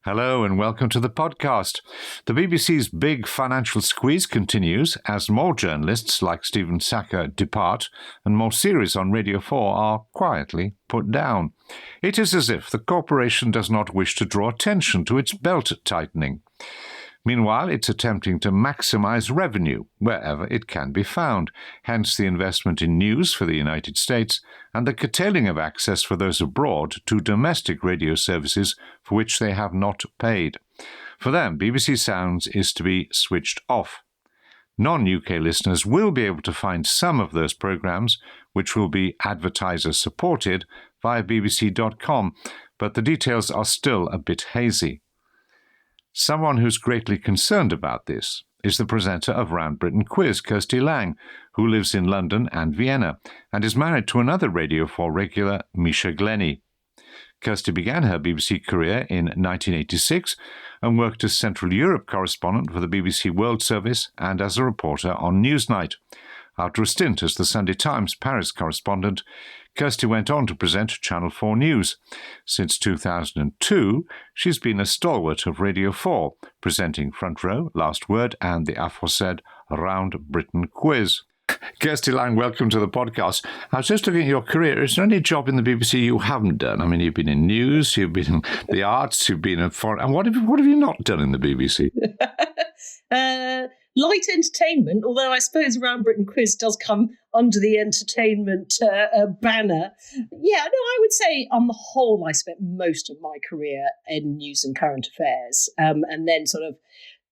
Hello and welcome to the podcast. The BBC's big financial squeeze continues as more journalists like Stephen Sackur depart and more series on Radio 4 are quietly put down. It is as if the corporation does not wish to draw attention to its belt tightening. Meanwhile, it's attempting to maximise revenue wherever it can be found, hence the investment in news for the United States and the curtailing of access for those abroad to domestic radio services for which they have not paid. For them, BBC Sounds is to be switched off. Non-UK listeners will be able to find some of those programmes, which will be advertiser-supported, via bbc.com, but the details are still a bit hazy. Someone who's greatly concerned about this is the presenter of Round Britain Quiz, Kirsty Lang, who lives in London and Vienna and is married to another Radio 4 regular, Misha Glenny. Kirsty began her BBC career in 1986 and worked as Central Europe correspondent for the BBC World Service and as a reporter on Newsnight. After a stint as the Sunday Times Paris correspondent, Kirsty went on to present Channel 4 News. Since 2002, she's been a stalwart of Radio 4, presenting Front Row, Last Word, and the aforesaid Round Britain Quiz. Kirsty Lang, welcome to the podcast. I was just looking at your career. Is there any job in the BBC you haven't done? I mean, you've been in news, you've been in the arts, you've been in foreign... And what have you not done in the BBC? Light entertainment, although I suppose Round Britain Quiz does come under the entertainment banner. Yeah, no, I would say on the whole, I spent most of my career in news and current affairs, and then sort of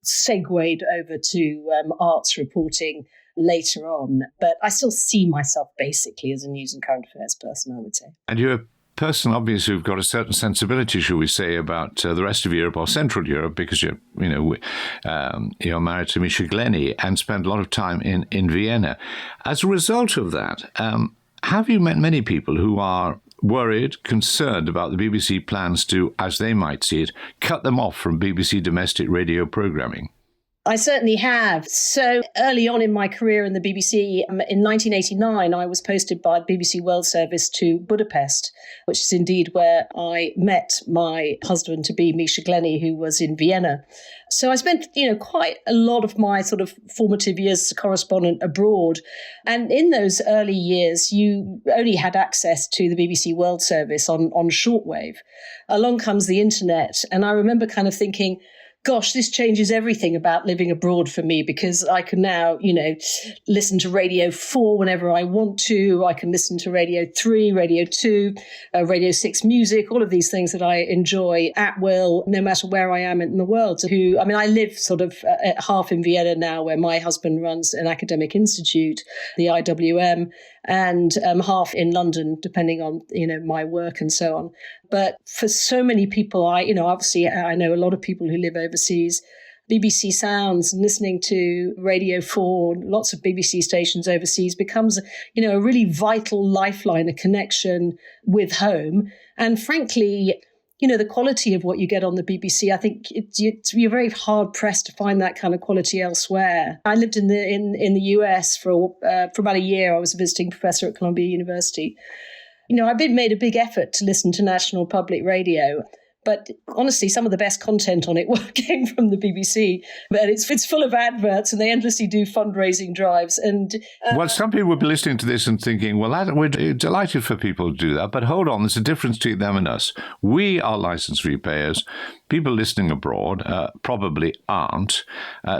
segued over to arts reporting later on. But I still see myself basically as a news and current affairs person, I would say. And you're a person, obviously, who've got a certain sensibility, shall we say, about the rest of Europe or Central Europe, because you're married to Misha Glenny and spend a lot of time in Vienna. As a result of that, have you met many people who are worried, concerned about the BBC plans to, as they might see it, cut them off from BBC domestic radio programming? I certainly have. So early on in my career in the BBC, in 1989, I was posted by the BBC World Service to Budapest, which is indeed where I met my husband-to-be, Misha Glenny, who was in Vienna. So I spent, quite a lot of my sort of formative years as a correspondent abroad. And in those early years, you only had access to the BBC World Service on shortwave. Along comes the internet. And I remember kind of thinking, gosh, this changes everything about living abroad for me, because I can now, listen to Radio 4 whenever I want to. I can listen to Radio 3, Radio 2, Radio 6 music, all of these things that I enjoy at will, no matter where I am in the world. I live sort of half in Vienna now, where my husband runs an academic institute, the IWM, and half in London, depending on, my work and so on. But for so many people, obviously I know a lot of people who live overseas. BBC Sounds and listening to Radio 4, lots of BBC stations overseas becomes, a really vital lifeline, a connection with home. And frankly, the quality of what you get on the BBC, I think you're very hard pressed to find that kind of quality elsewhere. I lived in the US for about a year. I was a visiting professor at Columbia University. I've made a big effort to listen to national public radio. But honestly, some of the best content on it came from the BBC. But it's full of adverts, and they endlessly do fundraising drives. And well, some people will be listening to this and thinking, well, we're delighted for people to do that. But hold on, there's a difference between them and us. We are licence repayers. People listening abroad probably aren't.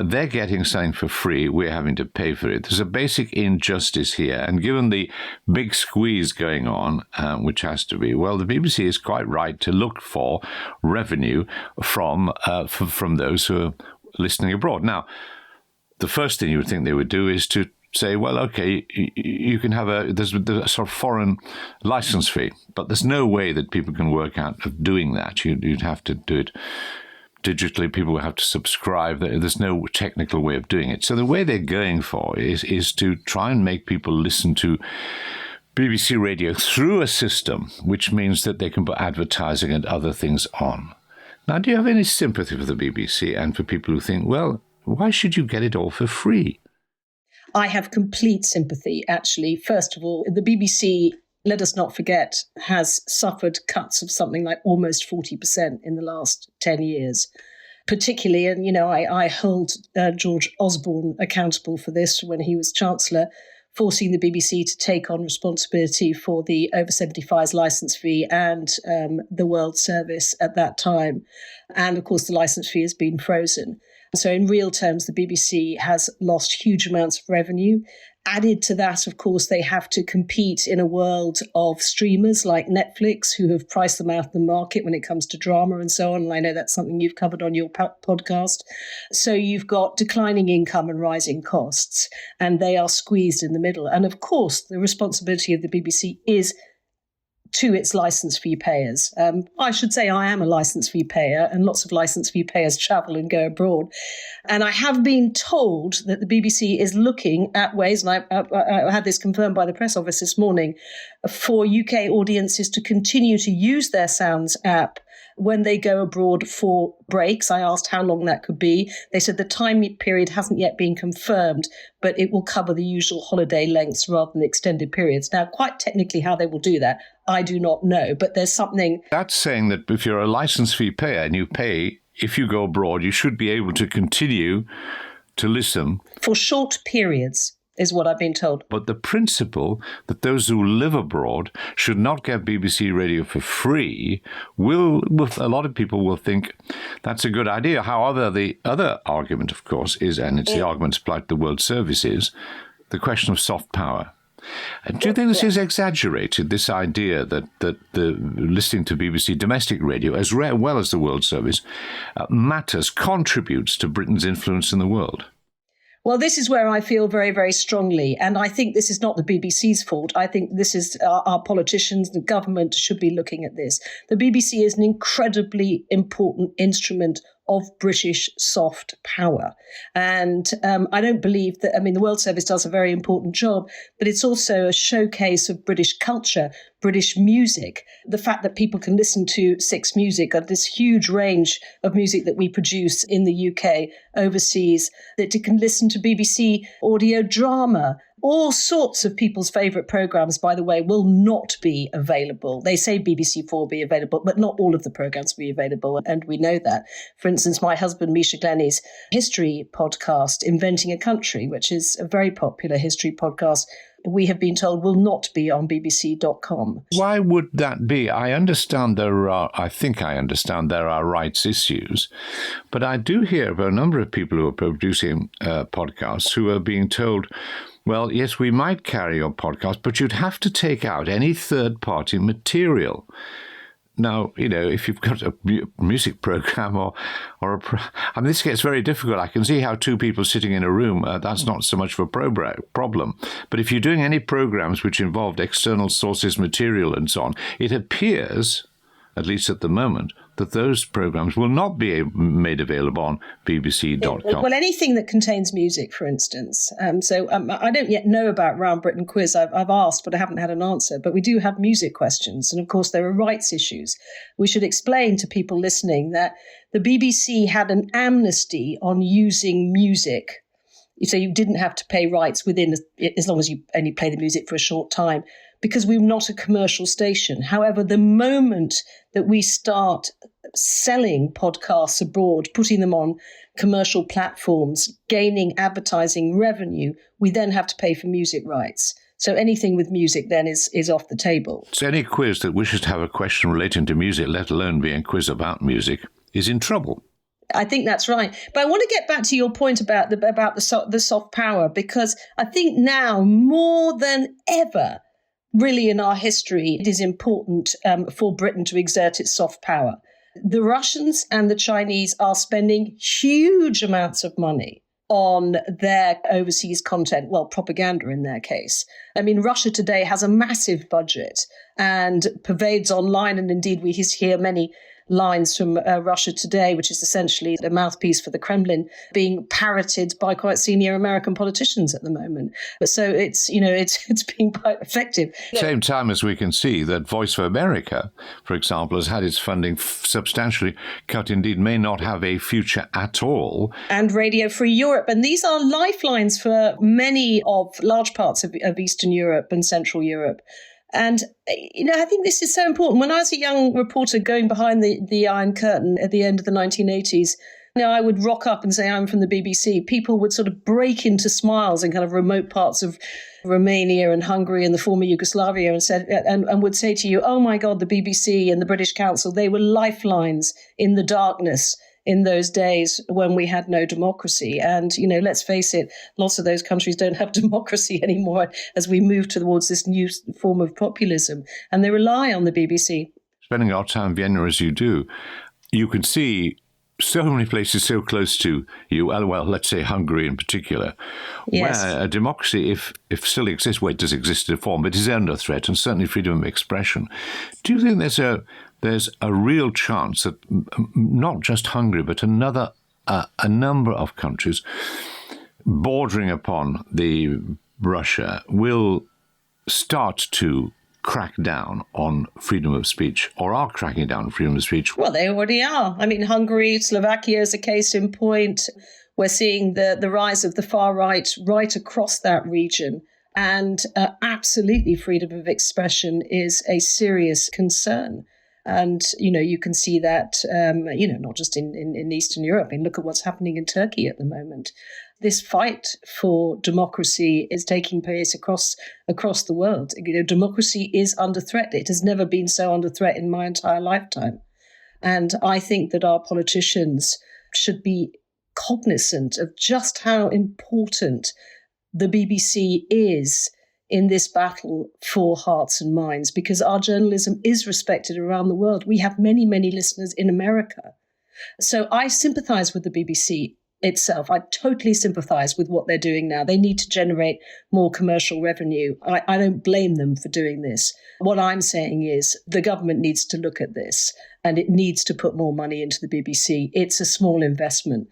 They're getting something for free. We're having to pay for it. There's a basic injustice here. And given the big squeeze going on, which has to be, well, the BBC is quite right to look for revenue from those who are listening abroad. Now, the first thing you would think they would do is to say, well, okay, you can have there's a sort of foreign license fee, but there's no way that people can work out of doing that. You'd have to do it digitally. People will have to subscribe. There's no technical way of doing it. So the way they're going for is to try and make people listen to BBC Radio through a system, which means that they can put advertising and other things on. Now, do you have any sympathy for the BBC and for people who think, well, why should you get it all for free? I have complete sympathy, actually. First of all, the BBC let us not forget, has suffered cuts of something like almost 40% in the last 10 years. Particularly, and, I hold George Osborne accountable for this when he was Chancellor, forcing the BBC to take on responsibility for the over 75s licence fee and the World Service at that time. And of course, the licence fee has been frozen. So in real terms, the BBC has lost huge amounts of revenue. Added to that, of course, they have to compete in a world of streamers like Netflix, who have priced them out of the market when it comes to drama and so on. And I know that's something you've covered on your podcast. So you've got declining income and rising costs, and they are squeezed in the middle. And of course, the responsibility of the BBC is to its licence fee payers. I should say I am a licence fee payer, and lots of licence fee payers travel and go abroad. And I have been told that the BBC is looking at ways, and I had this confirmed by the press office this morning, for UK audiences to continue to use their Sounds app when they go abroad for breaks. I asked how long that could be. They said the time period hasn't yet been confirmed, but it will cover the usual holiday lengths rather than extended periods. Now, quite technically how they will do that, I do not know, but there's something... That's saying that if you're a license fee payer and you pay, if you go abroad, you should be able to continue to listen. For short periods, is what I've been told. But the principle that those who live abroad should not get BBC Radio for free a lot of people will think that's a good idea. However, the other argument, of course, is, and it's the argument applied to the World Service, is the question of soft power. Do you think this is exaggerated, this idea that the listening to BBC domestic radio, as well as the World Service, matters, contributes to Britain's influence in the world? Well, this is where I feel very, very strongly. And I think this is not the BBC's fault. I think this is our politicians, the government should be looking at this. The BBC is an incredibly important instrument of British soft power. And I don't believe that, the World Service does a very important job, but it's also a showcase of British culture, British music. The fact that people can listen to Six Music, this huge range of music that we produce in the UK, overseas, that you can listen to BBC audio drama. All sorts of people's favourite programmes, by the way, will not be available. They say BBC4 will be available, but not all of the programmes will be available, and we know that. For instance, my husband, Misha Glenny's history podcast, Inventing a Country, which is a very popular history podcast, we have been told will not be on bbc.com. Why would that be? I think I understand there are rights issues, but I do hear of a number of people who are producing podcasts who are being told, well, yes, we might carry your podcast, but you'd have to take out any third-party material. Now, if you've got a music program this gets very difficult. I can see how two people sitting in a room, that's not so much of a problem. But if you're doing any programs which involved external sources, material and so on, it appears, at least at the moment, that those programs will not be made available on bbc.com. Well, anything that contains music, for instance. I don't yet know about Round Britain Quiz. I've asked, but I haven't had an answer. But we do have music questions. And of course, there are rights issues. We should explain to people listening that the BBC had an amnesty on using music. So you didn't have to pay rights as long as you only play the music for a short time, because we're not a commercial station. However, the moment that we start selling podcasts abroad, putting them on commercial platforms, gaining advertising revenue, we then have to pay for music rights. So anything with music then is off the table. So any quiz that wishes to have a question relating to music, let alone being a quiz about music, is in trouble. I think that's right. But I want to get back to your point about the soft power, because I think now more than ever, really in our history, it is important for Britain to exert its soft power. The Russians and the Chinese are spending huge amounts of money on their overseas content, well, propaganda in their case. Russia today has a massive budget and pervades online, and indeed we hear many lines from Russia Today, which is essentially the mouthpiece for the Kremlin, being parroted by quite senior American politicians at the moment. So it's been quite effective. Same time as we can see that Voice of America, for example, has had its funding substantially cut, indeed may not have a future at all. And Radio Free Europe. And these are lifelines for many of large parts of Eastern Europe and Central Europe. And, I think this is so important. When I was a young reporter going behind the Iron Curtain at the end of the 1980s, I would rock up and say, I'm from the BBC. People would sort of break into smiles in kind of remote parts of Romania and Hungary and the former Yugoslavia and would say to you, oh my God, the BBC and the British Council, they were lifelines in the darkness in those days when we had no democracy. And, let's face it, lots of those countries don't have democracy anymore as we move towards this new form of populism. And they rely on the BBC. Spending our time in Vienna as you do, you can see so many places so close to you, well, let's say Hungary in particular, yes, where a democracy, if still exists, well, it does exist in a form, but is under threat, and certainly freedom of expression. Do you think there's a real chance that not just Hungary, but a number of countries bordering upon the Russia will start to crack down on freedom of speech, or are cracking down on freedom of speech? Well, they already are. I mean, Hungary, Slovakia is a case in point. We're seeing the rise of the far right across that region. And absolutely, freedom of expression is a serious concern. And, you can see that, not just in Eastern Europe. I mean, look at what's happening in Turkey at the moment. This fight for democracy is taking place across the world. Democracy is under threat. It has never been so under threat in my entire lifetime. And I think that our politicians should be cognizant of just how important the BBC is in this battle for hearts and minds, because our journalism is respected around the world. We have many, many listeners in America. So I sympathize with the BBC itself. I totally sympathize with what they're doing now. They need to generate more commercial revenue. I don't blame them for doing this. What I'm saying is the government needs to look at this, and it needs to put more money into the BBC. It's a small investment.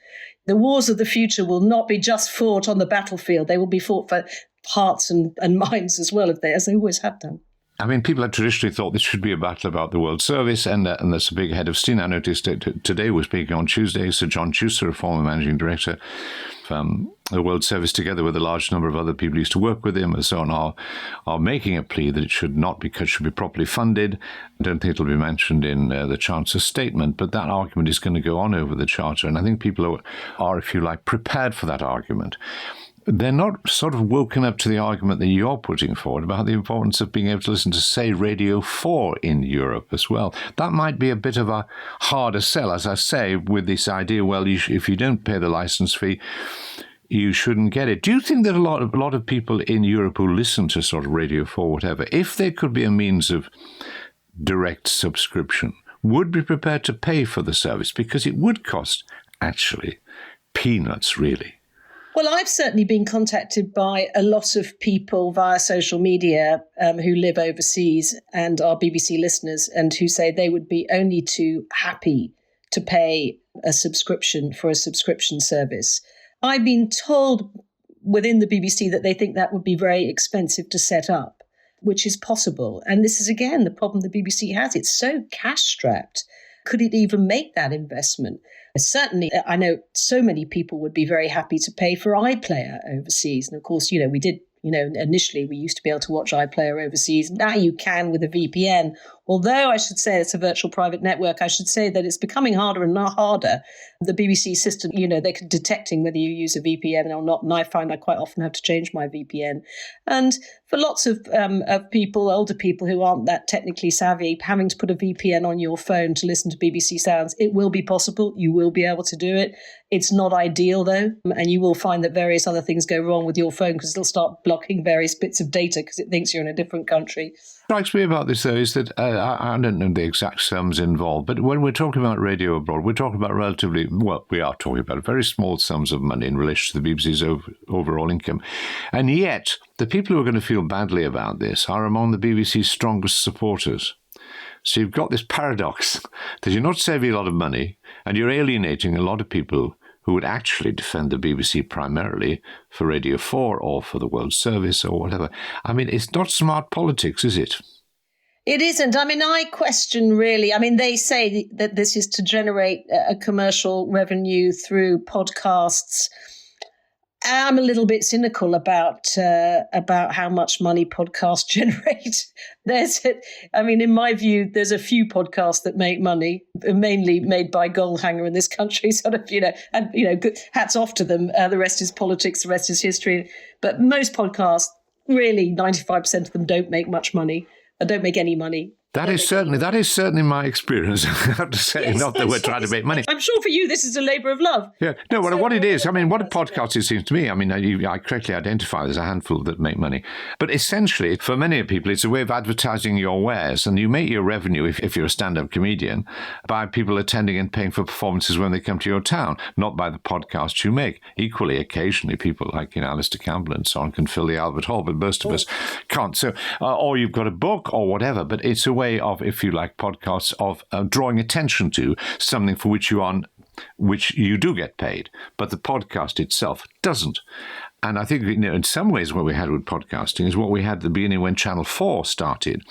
The wars of the future will not be just fought on the battlefield. They will be fought for hearts and minds as well, as they always have done. I mean, people had traditionally thought this should be a battle about the World Service, and there's a big head of stint. I noticed that today we're speaking on Tuesday, Sir John Chewster, a former managing director of the World Service, together with a large number of other people who used to work with him and so on, are making a plea that it should be properly funded. I don't think it'll be mentioned in the Chancellor's statement, but that argument is going to go on over the Charter, and I think people are, if you like, prepared for that argument. They're not sort of woken up to the argument that you're putting forward about the importance of being able to listen to, say, Radio 4 in Europe as well. That might be a bit of a harder sell, as I say, with this idea, well, if you don't pay the license fee, you shouldn't get it. Do you think that a lot of people in Europe who listen to sort of Radio 4, whatever, if there could be a means of direct subscription, would be prepared to pay for the service? Because it would cost, actually, peanuts, really. Well, I've certainly been contacted by a lot of people via social media who live overseas and are BBC listeners, and who say they would be only too happy to pay a subscription for a subscription service. I've been told within the BBC that they think that would be very expensive to set up, which is possible. And this is, again, the problem the BBC has. It's so cash-strapped. Could it even make that investment? Certainly, I know so many people would be very happy to pay for iPlayer overseas. And of course, we did, initially we used to be able to watch iPlayer overseas. Now you can with a VPN. Although I should say it's a virtual private network, I should say that it's becoming harder and harder. The BBC system, they're detecting whether you use a VPN or not. And I find I quite often have to change my VPN. And for lots of people, older people who aren't that technically savvy, having to put a VPN on your phone to listen to BBC Sounds, it will be possible. You will be able to do it. It's not ideal, though. And you will find that various other things go wrong with your phone because it'll start blocking various bits of data because it thinks you're in a different country. What strikes me about this, though, is that I don't know the exact sums involved, but when we're talking about radio abroad, we're talking about we are talking about very small sums of money in relation to the BBC's overall income. And yet, the people who are going to feel badly about this are among the BBC's strongest supporters. So you've got this paradox that you're not saving a lot of money and you're alienating a lot of people who would actually defend the BBC primarily for Radio 4 or for the World Service or whatever. I mean, it's not smart politics, is it? It isn't. I mean, I question really. I mean, they say that this is to generate a commercial revenue through podcasts. am a little bit cynical about how much money podcasts generate. In my view, there's a few podcasts that make money, mainly made by Goldhanger in this country, good, hats off to them. The rest is politics, the rest is history. But most podcasts, really 95% of them don't make much money, don't make any money. That is certainly my experience. I have to say, yes, not that we're trying to make money. I'm sure for you this is a labour of love. Yeah, no. What it is, what a podcast is, seems to me. I correctly identify there's a handful that make money, but essentially, for many people, it's a way of advertising your wares, and you make your revenue if you're a stand-up comedian by people attending and paying for performances when they come to your town, not by the podcasts you make. Equally, occasionally, people like Alistair Campbell and so on can fill the Albert Hall, but most of us can't. So, or you've got a book or whatever, but it's a way of, if you like, podcasts of drawing attention to something for which you do get paid, but the podcast itself doesn't. And I think, in some ways what we had with podcasting is what we had at the beginning when Channel 4 started,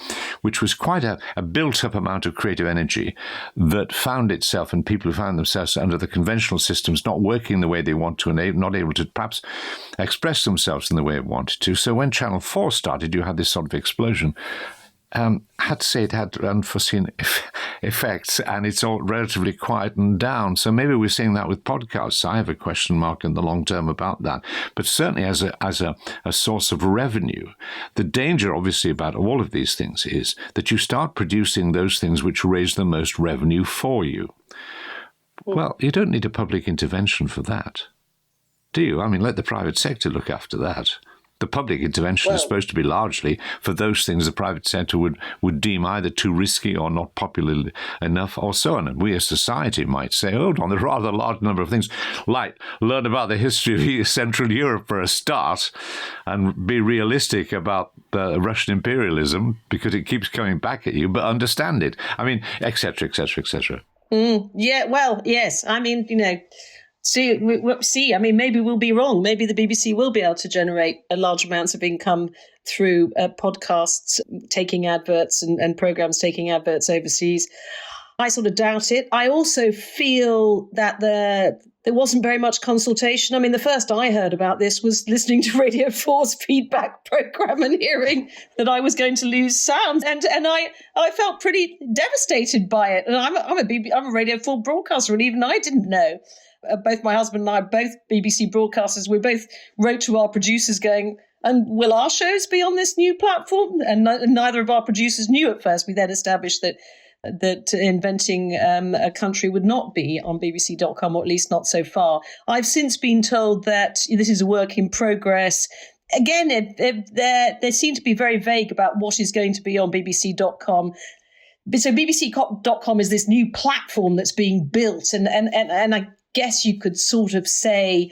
which was quite a built-up amount of creative energy that found itself, and people who found themselves under the conventional systems not working the way they want to, and not able to perhaps express themselves in the way they wanted to. So when Channel 4 started, you had this sort of explosion. I had to say it had unforeseen effects, and it's all relatively quietened down. So maybe we're seeing that with podcasts. I have a question mark in the long term about that. But certainly as a source of revenue, the danger, obviously, about all of these things is that you start producing those things which raise the most revenue for you. Well, you don't need a public intervention for that, do you? Let the private sector look after that. The public intervention is supposed to be largely for those things the private sector would deem either too risky or not popular enough or so on. And we as society might say, hold on, there are a rather large number of things, like learn about the history of Central Europe for a start and be realistic about the Russian imperialism because it keeps coming back at you, but understand it. Et cetera, et cetera, et cetera. Yeah, well, yes. Maybe we'll be wrong. Maybe the BBC will be able to generate large amounts of income through podcasts taking adverts and programmes taking adverts overseas. I sort of doubt it. I also feel that there wasn't very much consultation. The first I heard about this was listening to Radio 4's feedback programme and hearing that I was going to lose sound. And I felt pretty devastated by it. And I'm a Radio 4 broadcaster, and even I didn't know. Both my husband and I are both BBC broadcasters. We both wrote to our producers going, and will our shows be on this new platform? And neither of our producers knew at first. We then established that Inventing a Country would not be on bbc.com, or at least not so far. I've since been told that this is a work in progress. Again, they seem to be very vague about what is going to be on bbc.com. So bbc.com is this new platform that's being built, and I guess you could sort of say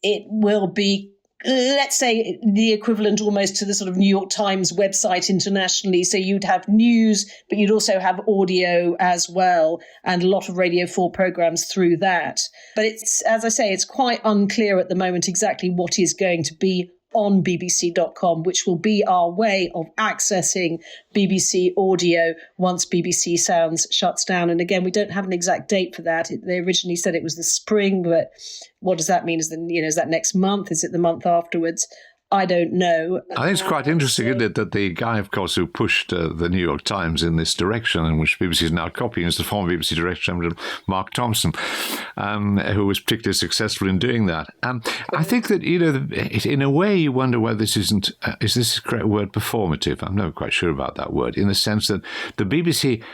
it will be, let's say, the equivalent almost to the sort of New York Times website internationally. So you'd have news, but you'd also have audio as well, and a lot of Radio 4 programs through that. But it's, as I say, it's quite unclear at the moment exactly what is going to be on bbc.com, which will be our way of accessing BBC audio once BBC Sounds shuts down. And again, we don't have an exact date for that. They originally said it was the spring, but what does that mean? Is that next month? Is it the month afterwards? I don't know. I think it's quite interesting, isn't it, that the guy, of course, who pushed the New York Times in this direction, and which BBC is now copying, is the former BBC Director, Mark Thompson, who was particularly successful in doing that. I think that, in a way, you wonder whether this is this the correct word, performative? I'm not quite sure about that word, in the sense that the BBC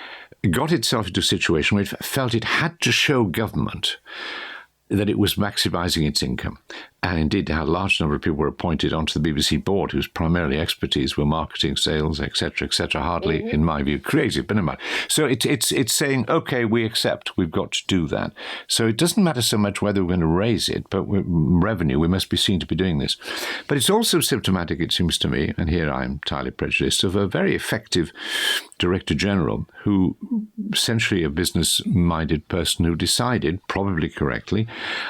got itself into a situation where it felt it had to show government that it was maximising its income. And indeed, a large number of people were appointed onto the BBC board whose primarily expertise were marketing, sales, etc., hardly, in my view, creative, but never mind. So it's saying, OK, we accept, we've got to do that. So it doesn't matter so much whether we're going to raise it, but revenue, we must be seen to be doing this. But it's also symptomatic, it seems to me, and here I'm entirely prejudiced, of a very effective Director General who, essentially a business-minded person who decided, probably correctly,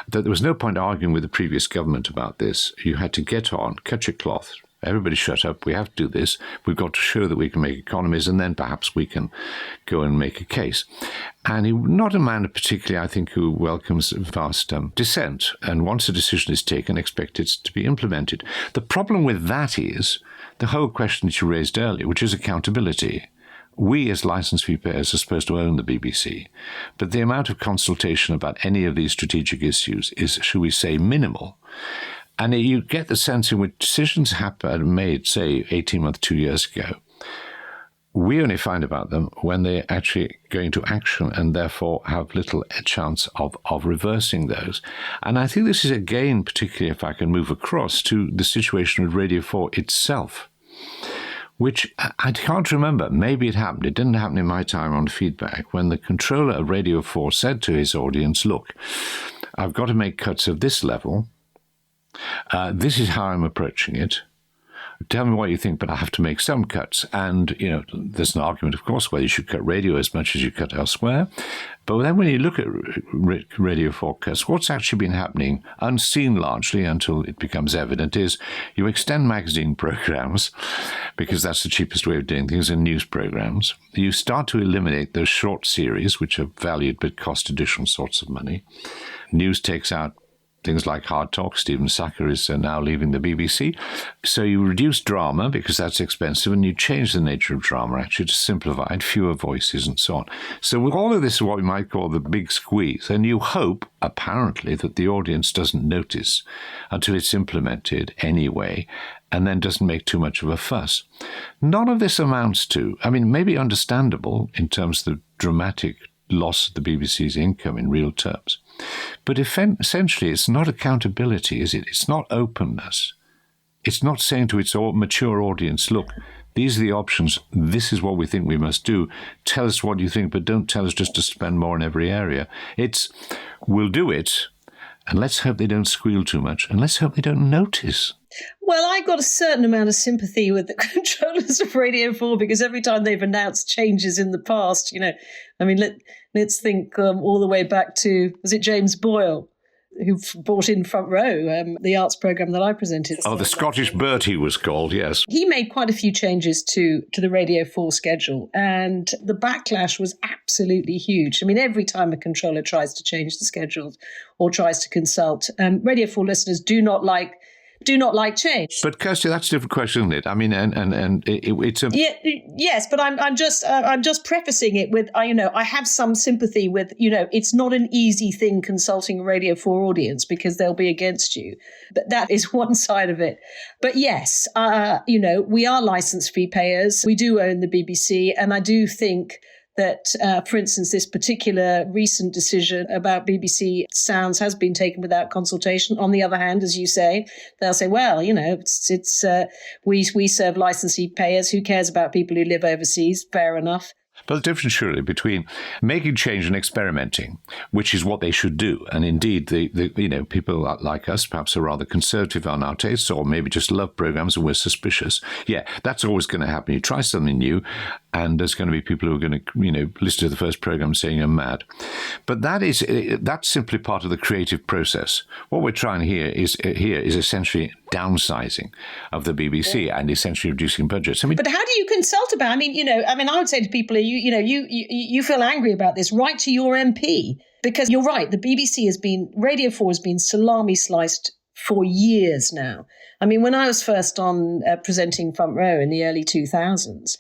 that there was no point arguing with the previous government about this. You had to get on, cut your cloth, Everybody shut up. We have to do this. We've got to show that we can make economies, and then perhaps we can go and make a case. And he's not a man particularly, I think, who welcomes vast dissent, and once a decision is taken, expect it to be implemented. The problem with that is the whole question that you raised earlier, which is accountability. We as licence fee payers are supposed to own the BBC, but the amount of consultation about any of these strategic issues is, shall we say, minimal. And you get the sense in which decisions made, say, 18 months, 2 years ago, we only find about them when they're actually going to action and therefore have little chance of reversing those. And I think this is, again, particularly if I can move across to the situation with Radio 4 itself, which I can't remember. Maybe it happened. It didn't happen in my time on feedback, when the controller of Radio 4 said to his audience, look, I've got to make cuts of this level. This is how I'm approaching it. Tell me what you think, but I have to make some cuts. And, there's an argument, of course, whether you should cut radio as much as you cut elsewhere. But then when you look at Radio 4 cuts, what's actually been happening, unseen largely until it becomes evident, is you extend magazine programs, because that's the cheapest way of doing things, and news programs. You start to eliminate those short series, which are valued but cost additional sorts of money. News takes out things like Hard Talk. Stephen Sacker is now leaving the BBC. So you reduce drama because that's expensive, and you change the nature of drama actually to simplify it, fewer voices and so on. So with all of this is what we might call the big squeeze. And you hope, apparently, that the audience doesn't notice until it's implemented anyway, and then doesn't make too much of a fuss. None of this amounts to, maybe understandable in terms of the dramatic loss of the BBC's income in real terms. But essentially, it's not accountability, is it? It's not openness. It's not saying to its mature audience, look, these are the options. This is what we think we must do. Tell us what you think, but don't tell us just to spend more in every area. It's, we'll do it, and let's hope they don't squeal too much, and let's hope they don't notice. Well, I got a certain amount of sympathy with the controllers of Radio 4, because every time they've announced changes in the past, let's think all the way back to, was it James Boyle, who brought in Front Row, the arts programme that I presented. Oh, the Scottish Bird he was called, yes. He made quite a few changes to the Radio 4 schedule, and the backlash was absolutely huge. Every time a controller tries to change the schedules or tries to consult, Radio 4 listeners do not like change. But Kirsty, that's a different question, isn't it? It's a yes, but I'm just prefacing it with I have some sympathy with it's not an easy thing consulting a Radio 4 audience, because they'll be against you. But that is one side of it. But yes, we are licence fee payers. We do own the BBC, and I do think that, for instance, this particular recent decision about BBC Sounds has been taken without consultation. On the other hand, as you say, they'll say, well, we serve licensee payers. Who cares about people who live overseas? Fair enough. But the difference surely between making change and experimenting, which is what they should do, and indeed the people like us perhaps are rather conservative on our tastes, or maybe just love programs and we're suspicious. Yeah, that's always going to happen. You try something new, and there's going to be people who are going to listen to the first program saying you're mad. But that's simply part of the creative process. What we're trying here is essentially downsizing of the BBC and essentially reducing budgets. But how do you consult about? I would say to people, you feel angry about this, write to your MP, because you're right. The BBC Radio 4 has been salami sliced for years now. When I was first on presenting Front Row in the early 2000s,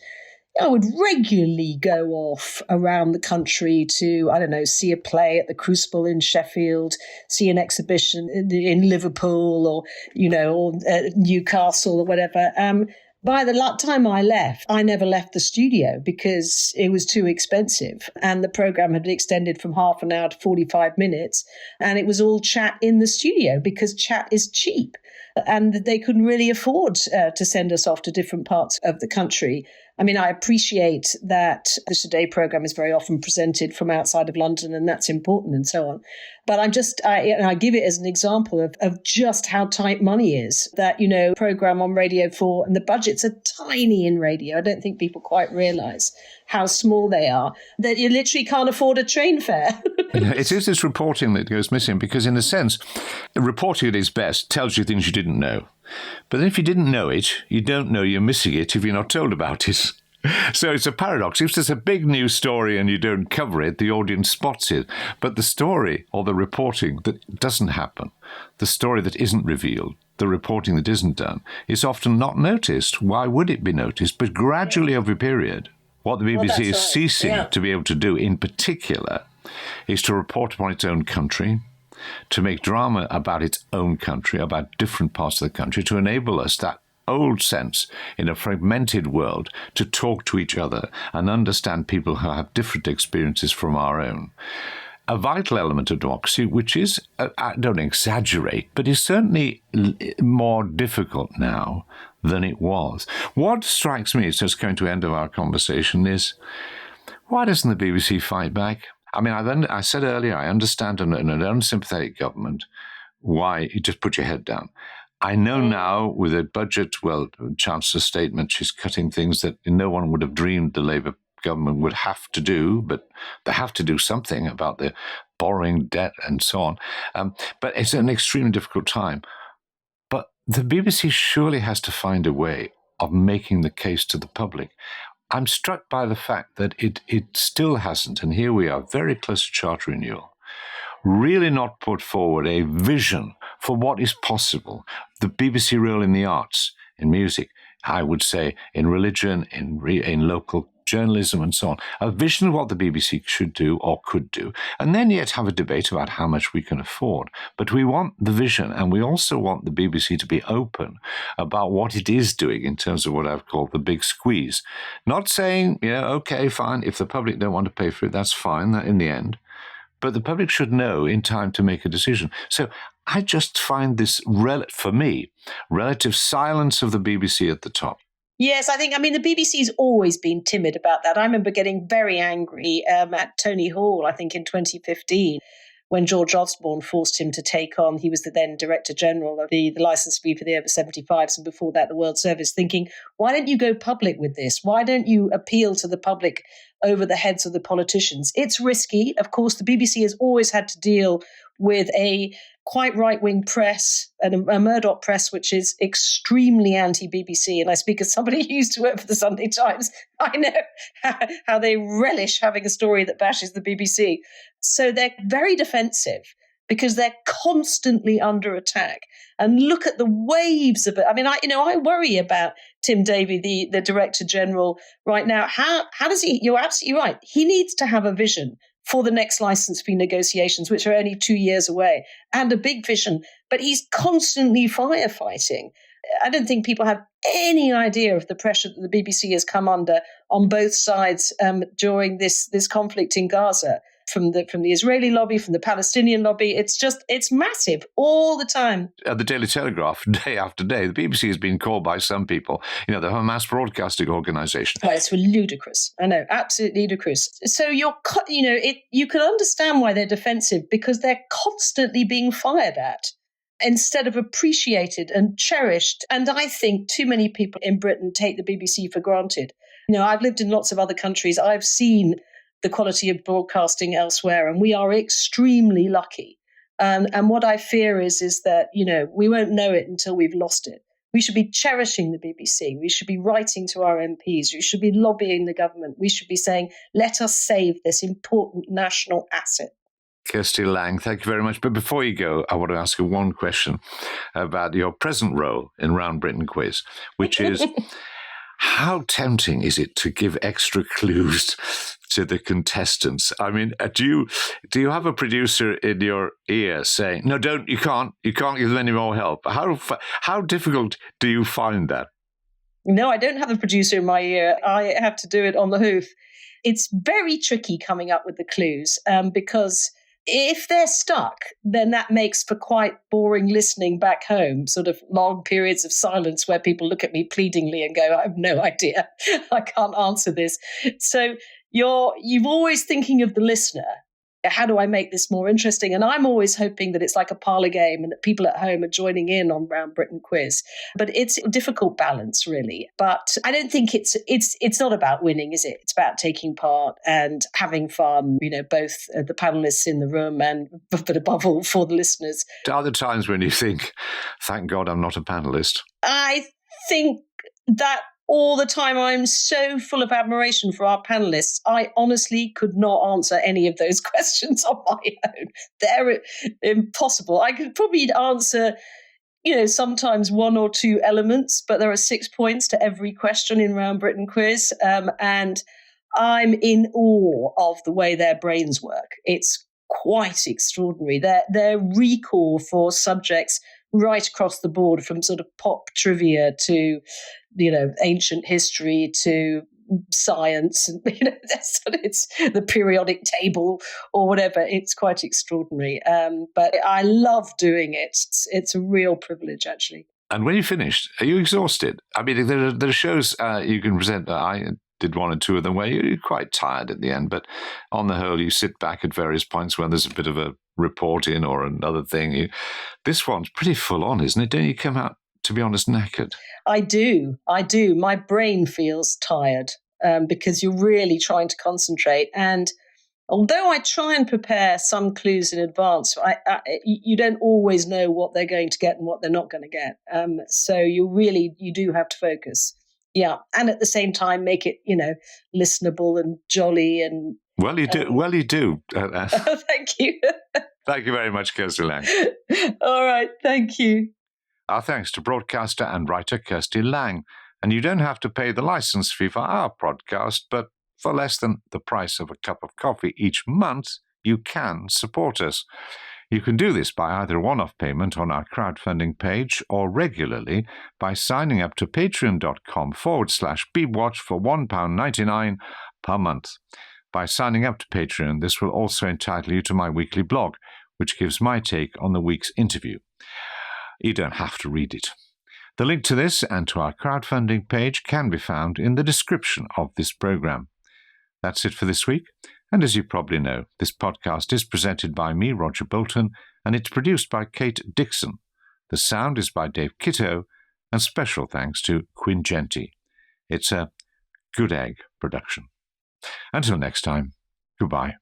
I would regularly go off around the country to, see a play at the Crucible in Sheffield, see an exhibition in Liverpool or Newcastle or whatever. By the time I left, I never left the studio because it was too expensive. And the programme had extended from half an hour to 45 minutes. And it was all chat in the studio because chat is cheap. And they couldn't really afford to send us off to different parts of the country. I appreciate that the Today programme is very often presented from outside of London, and that's important and so on. But I give it as an example of just how tight money is. That, programme on Radio 4, and the budgets are tiny in radio. I don't think people quite realise how small they are, that you literally can't afford a train fare. It is this reporting that goes missing, because in a sense, reporting at its best tells you things things you didn't know. But then if you didn't know it, you don't know you're missing it if you're not told about it. So it's a paradox. If there's a big news story and you don't cover it, the audience spots it. But the story or the reporting that doesn't happen, the story that isn't revealed, the reporting that isn't done, is often not noticed. Why would it be noticed? But gradually over a period, what the BBC is ceasing to be able to do in particular is to report upon its own country, to make drama about its own country, about different parts of the country, to enable us that old sense in a fragmented world to talk to each other and understand people who have different experiences from our own. A vital element of democracy, which is, I don't exaggerate, but is certainly more difficult now than it was. What strikes me, it's just going to end of our conversation, is why doesn't the BBC fight back? I mean, I said earlier, I understand in an unsympathetic government why you just put your head down. I know now with a budget, well, Chancellor's statement, she's cutting things that no one would have dreamed the Labour government would have to do, but they have to do something about the borrowing debt and so on. But it's an extremely difficult time. But the BBC surely has to find a way of making the case to the public. I'm struck by the fact that it still hasn't, and here we are, very close to charter renewal, really not put forward a vision for what is possible. The BBC role in the arts, in music, I would say, in religion, in local journalism and so on, a vision of what the BBC should do or could do, and then yet have a debate about how much we can afford. But we want the vision, and we also want the BBC to be open about what it is doing in terms of what I've called the big squeeze. Not saying, okay, fine, if the public don't want to pay for it, that's fine, that in the end. But the public should know in time to make a decision. So I just find this, for me, relative silence of the BBC at the top. Yes, the BBC's always been timid about that. I remember getting very angry at Tony Hall, I think in 2015, when George Osborne forced him to take on, he was the then Director General of the licence fee for the over 75s, and before that the World Service, thinking, why don't you go public with this? Why don't you appeal to the public over the heads of the politicians? It's risky. Of course, the BBC has always had to deal with a quite right-wing press and a Murdoch press, which is extremely anti-BBC. And I speak as somebody who used to work for the Sunday Times. I know how they relish having a story that bashes the BBC. So they're very defensive because they're constantly under attack. And look at the waves of it. I mean, I worry about Tim Davie, the Director General right now. How does he? You're absolutely right. He needs to have a vision for the next licence fee negotiations, which are only 2 years away, and a big vision. But he's constantly firefighting. I don't think people have any idea of the pressure that the BBC has come under on both sides during this conflict in Gaza, from the Israeli lobby, from the Palestinian lobby. It's massive all the time. At the Daily Telegraph, day after day, the BBC has been called by some people, the Hamas broadcasting organisation. Oh, it's ludicrous. I know, absolutely ludicrous. So you can understand why they're defensive, because they're constantly being fired at instead of appreciated and cherished. And I think too many people in Britain take the BBC for granted. I've lived in lots of other countries. I've seen the quality of broadcasting elsewhere, and we are extremely lucky. And what I fear is that, we won't know it until we've lost it. We should be cherishing the BBC. We should be writing to our MPs. We should be lobbying the government. We should be saying, let us save this important national asset. Kirsty Lang, thank you very much. But before you go, I want to ask you one question about your present role in Round Britain Quiz, which is, how tempting is it to give extra clues to the contestants? I mean, do you have a producer in your ear saying, no, you can't give them any more help? How difficult do you find that? No, I don't have a producer in my ear. I have to do it on the hoof. It's very tricky coming up with the clues because if they're stuck, then that makes for quite boring listening back home, sort of long periods of silence where people look at me pleadingly and go, I have no idea. I can't answer this. So you're always thinking of the listener. how do I make this more interesting? And I'm always hoping that it's like a parlour game and that people at home are joining in on Round Britain Quiz. But it's a difficult balance, really. But I don't think it's not about winning, is it? It's about taking part and having fun, both the panellists in the room but above all for the listeners. Are there times when you think, thank God I'm not a panellist? I think that all the time I'm so full of admiration for our panellists. I honestly could not answer any of those questions on my own. They're impossible. I could probably answer, sometimes one or two elements, but there are 6 points to every question in Round Britain Quiz. And I'm in awe of the way their brains work. It's quite extraordinary. Their recall for subjects right across the board, from sort of pop trivia to, ancient history to science, and it's the periodic table or whatever. It's quite extraordinary. But I love doing it. It's a real privilege, actually. And when you finished, are you exhausted? I mean, there are shows you can present. I did one or two of them where you're quite tired at the end, but on the whole, you sit back at various points when there's a bit of a report in or another thing. This one's pretty full on, isn't it? Don't you come out, to be honest, knackered? I do. My brain feels tired because you're really trying to concentrate. And although I try and prepare some clues in advance, you don't always know what they're going to get and what they're not going to get. So you do have to focus. Yeah, and at the same time, make it, listenable and jolly and. Well, you do. Thank you. Thank you very much, Kirsty Lang. All right, thank you. Our thanks to broadcaster and writer Kirsty Lang. And you don't have to pay the license fee for our podcast, but for less than the price of a cup of coffee each month, you can support us. You can do this by either a one-off payment on our crowdfunding page or regularly by signing up to patreon.com/BeebWatch for £1.99 per month. By signing up to Patreon, this will also entitle you to my weekly blog, which gives my take on the week's interview. You don't have to read it. The link to this and to our crowdfunding page can be found in the description of this program. That's it for this week. And as you probably know, this podcast is presented by me, Roger Bolton, and it's produced by Kate Dixon. The sound is by Dave Kitto, and special thanks to Quinn Genty. It's a Good Egg production. Until next time, goodbye.